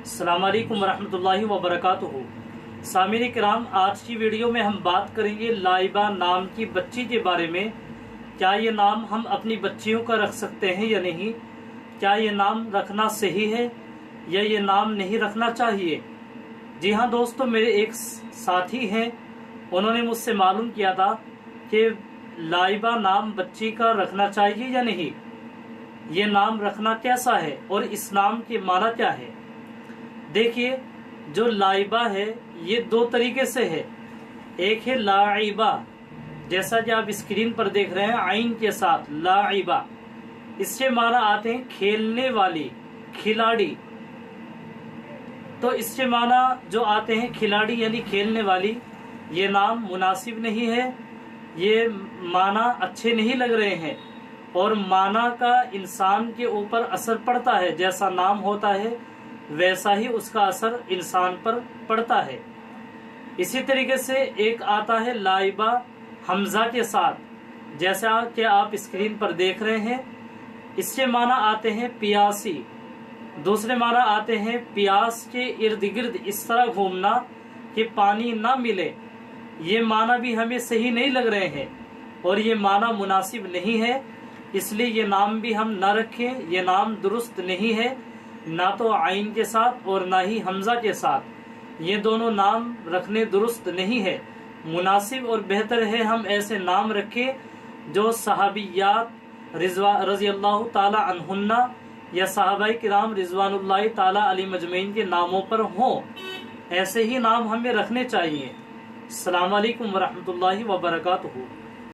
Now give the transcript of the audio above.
अस्सलाम वालेकुम वरहमतुल्लाहि वबरकातुहू। सामीन किराम, आज की वीडियो में हम बात करेंगे लाइबा नाम की बच्ची के बारे में। क्या ये नाम हम अपनी बच्चियों का रख सकते हैं या नहीं? क्या ये नाम रखना सही है या ये नाम नहीं रखना चाहिए? जी हाँ दोस्तों, मेरे एक साथी हैं, उन्होंने मुझसे मालूम किया था कि लाइबा नाम बच्ची का रखना चाहिए या नहीं, ये नाम रखना कैसा है और इस नाम के माना क्या है। देखिए, जो लाइबा है ये दो तरीके से है। एक है लाइबा, जैसा कि आप स्क्रीन पर देख रहे हैं आइन के साथ लाइबा, इससे माना आते हैं खेलने वाली, खिलाड़ी। तो इससे माना जो आते हैं खिलाड़ी यानी खेलने वाली, ये नाम मुनासिब नहीं है, ये माना अच्छे नहीं लग रहे हैं और माना का इंसान के ऊपर असर पड़ता है। जैसा नाम होता है वैसा ही उसका असर इंसान पर पड़ता है। इसी तरीके से एक आता है लाइबा हमजा के साथ, जैसा कि आप स्क्रीन पर देख रहे हैं। इससे माना आते हैं पियासी, दूसरे माना आते हैं प्यास के इर्द गिर्द इस तरह घूमना कि पानी ना मिले। ये माना भी हमें सही नहीं लग रहे हैं और ये माना मुनासिब नहीं है, इसलिए ये नाम भी हम ना रखें। ये नाम दुरुस्त नहीं है, ना तो आइन के साथ और ना ही हमजा के साथ। ये दोनों नाम रखने दुरुस्त नहीं है। मुनासिब और बेहतर है हम ऐसे नाम रखें जो सहाबियात रज़ी अल्लाह ताला अन्हुन्ना या सहाबाई किराम रिजवानुल्लाह ताला अलैहिम अजमईन के नामों पर हों। ऐसे ही नाम हमें रखने चाहिए। अस्सलाम वालेकुम वरहमतुल्लाहि वबरकातुहू।